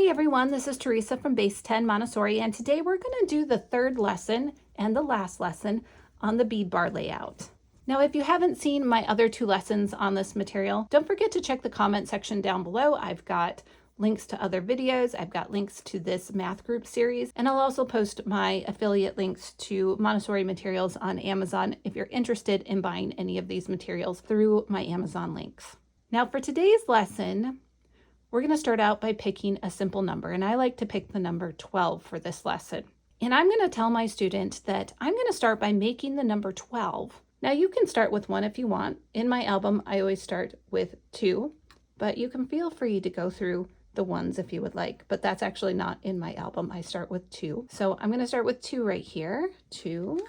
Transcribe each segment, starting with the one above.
Hi everyone, this is Teresa from Base 10 Montessori, and today we're going to do the third lesson and the last lesson on the bead bar layout. Now, if you haven't seen my other two lessons on this material, don't forget to check the comment section down below. I've got links to other videos, I've got links to this math group series, and I'll also post my affiliate links to Montessori materials on Amazon if you're interested in buying any of these materials through my Amazon links. Now for today's lesson, we're going to start out by picking a simple number, and I like to pick the number 12 for this lesson. And I'm going to tell my student that I'm going to start by making the number 12. Now you can start with 1 if you want. In my album, I always start with 2, but you can feel free to go through the 1s if you would like, but that's actually not in my album. I start with 2. So I'm going to start with 2 right here. 2,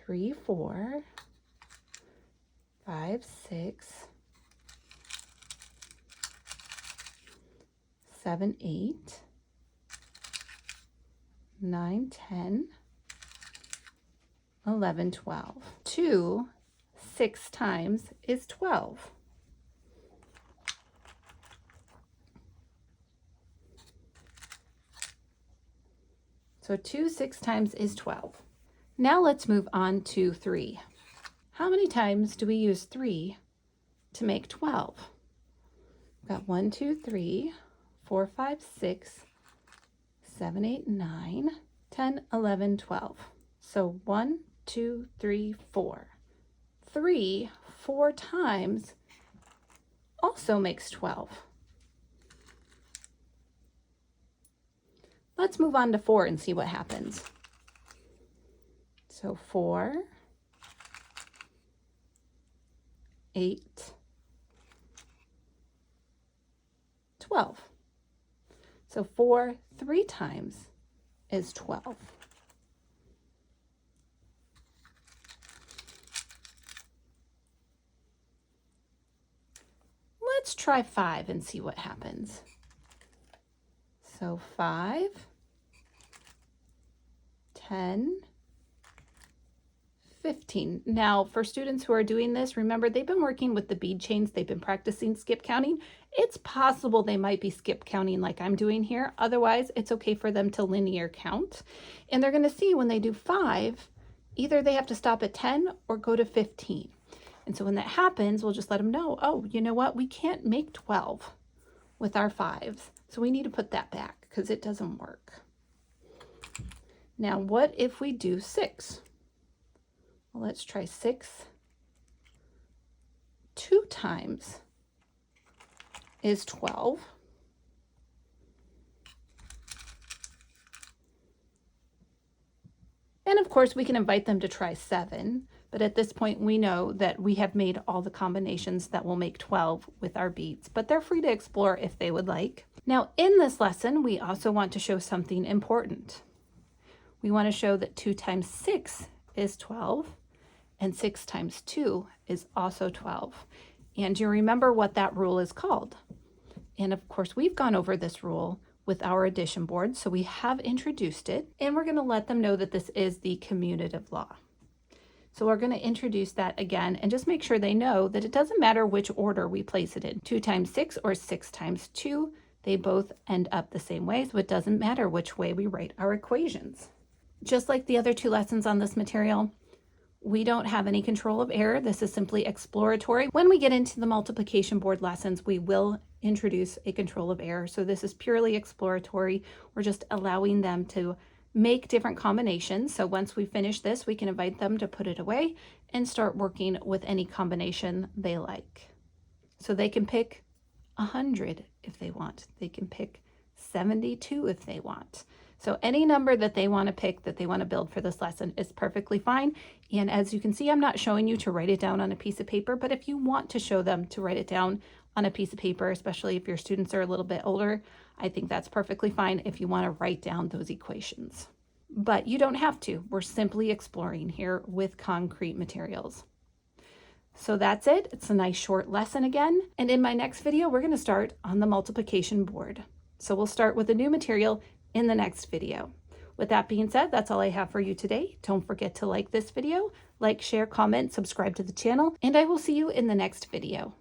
3, 4, 5, 6, 7, 8, 9, 10, 11, 12. 2 6 times is 12. So 2 6 times is 12. Now let's move on to 3. How many times do we use 3 to make 12? We've got 1, 2, 3, 4, 5, 6, 7, 8, 9, 10, 11, 12. So 1, 2, 3, 4. 3 4 times also makes 12. Let's move on to 4 and see what happens. So 4, 8, 12. So 4 3 times is 12. Let's try 5 and see what happens. So 5, 10, 15. Now, for students who are doing this, remember they've been working with the bead chains, they've been practicing skip counting. It's possible they might be skip counting like I'm doing here. Otherwise, it's okay for them to linear count. And they're going to see when they do 5, either they have to stop at 10 or go to 15. And so when that happens, we'll just let them know, oh, you know what? We can't make 12 with our 5s. So we need to put that back because it doesn't work. Now, what if we do 6? Well, let's try 6 2 times is 12. And of course, we can invite them to try 7, but at this point we know that we have made all the combinations that will make 12 with our beads, but they're free to explore if they would like. Now, in this lesson, we also want to show something important. We want to show that 2 times 6 is 12, and 6 times 2 is also 12. And you remember what that rule is called. And of course, we've gone over this rule with our addition board, so we have introduced it, and we're going to let them know that this is the commutative law. So we're going to introduce that again and just make sure they know that it doesn't matter which order we place it in. 2 times 6 or 6 times 2, they both end up the same way, so it doesn't matter which way we write our equations. Just like the other two lessons on this material, we don't have any control of error. This is simply exploratory. When we get into the multiplication board lessons, we will introduce a control of error. So this is purely exploratory. We're just allowing them to make different combinations. So once we finish this, we can invite them to put it away and start working with any combination they like. So they can pick 100 if they want. They can pick 72 if they want. So any number that they want to pick, that they want to build for this lesson, is perfectly fine. And as you can see, I'm not showing you to write it down on a piece of paper, but if you want to show them to write it down on a piece of paper, especially if your students are a little bit older, I think that's perfectly fine if you want to write down those equations. But you don't have to. We're simply exploring here with concrete materials. So that's it. It's a nice short lesson again. And in my next video, we're going to start on the multiplication board. So we'll start with a new material in the next video. With that being said, that's all I have for you today. Don't forget to like this video, like, share, comment, subscribe to the channel, and I will see you in the next video.